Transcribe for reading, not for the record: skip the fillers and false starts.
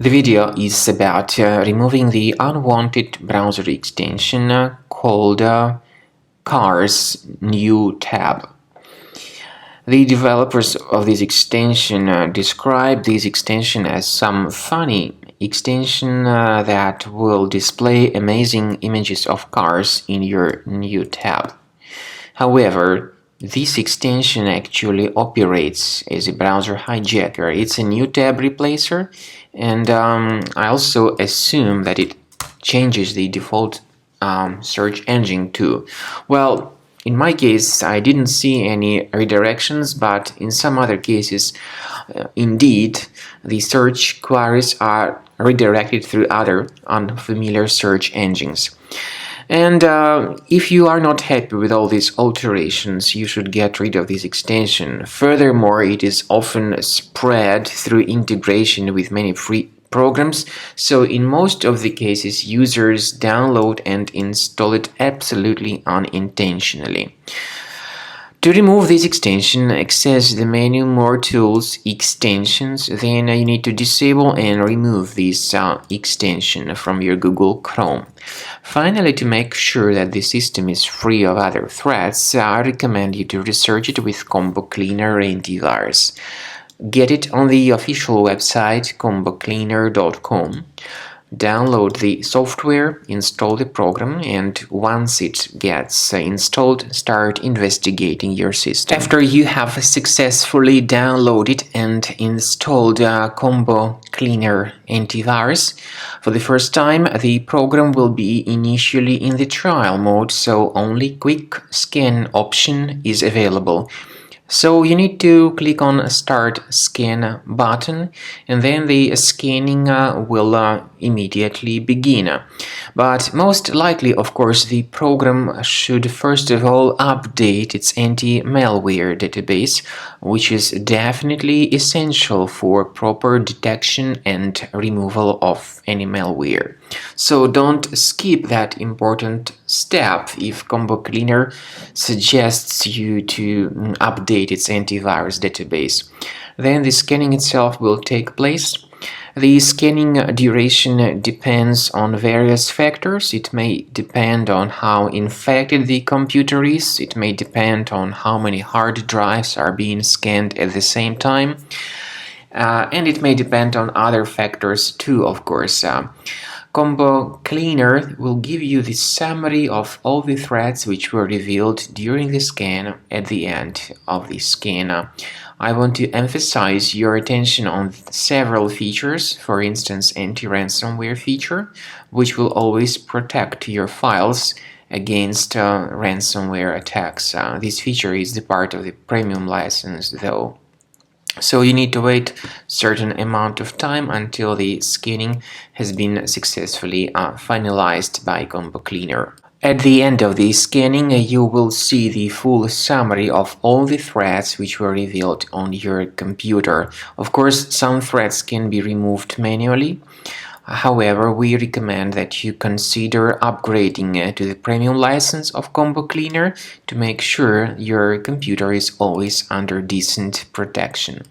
The video is about removing the unwanted browser extension called Cars New Tab. The developers of this extension describe this extension as some funny extension that will display amazing images of cars in your new tab. However, this extension actually operates as a browser hijacker. It's a new tab replacer, and I also assume that it changes the default search engine too. Well, in my case, I didn't see any redirections, but in some other cases, indeed, the search queries are redirected through other unfamiliar search engines. And if you are not happy with all these alterations, you should get rid of this extension. Furthermore, it is often spread through integration with many free programs, so in most of the cases users download and install it absolutely unintentionally. To remove this extension, access the menu More Tools, Extensions, then you need to disable and remove this extension from your Google Chrome. Finally, to make sure that the system is free of other threats, I recommend you to research it with Combo Cleaner Antivirus. Get it on the official website combocleaner.com. Download the software, install the program, and once it gets installed, start investigating your system. After you have successfully downloaded and installed Combo Cleaner Antivirus, for the first time, the program will be initially in the trial mode, so only Quick Scan option is available. So you need to click on Start Scan button, and then the scanning will immediately begin. But most likely, of course, the program should first of all update its anti-malware database, which is definitely essential for proper detection and removal of any malware. So don't skip that important step if Combo Cleaner suggests you to update its antivirus database. Then the scanning itself will take place. The scanning duration depends on various factors. It may depend on how infected the computer is. It may depend on how many hard drives are being scanned at the same time. And it may depend on other factors too, of course. Combo Cleaner will give you the summary of all the threats which were revealed during the scan at the end of the scan. I want to emphasize your attention on several features, for instance, anti-ransomware feature, which will always protect your files against ransomware attacks. This feature is the part of the premium license, though. So you need to wait a certain amount of time until the scanning has been successfully finalized by Combo Cleaner. At the end of the scanning, you will see the full summary of all the threats which were revealed on your computer. Of course, some threats can be removed manually. However, we recommend that you consider upgrading to the premium license of Combo Cleaner to make sure your computer is always under decent protection.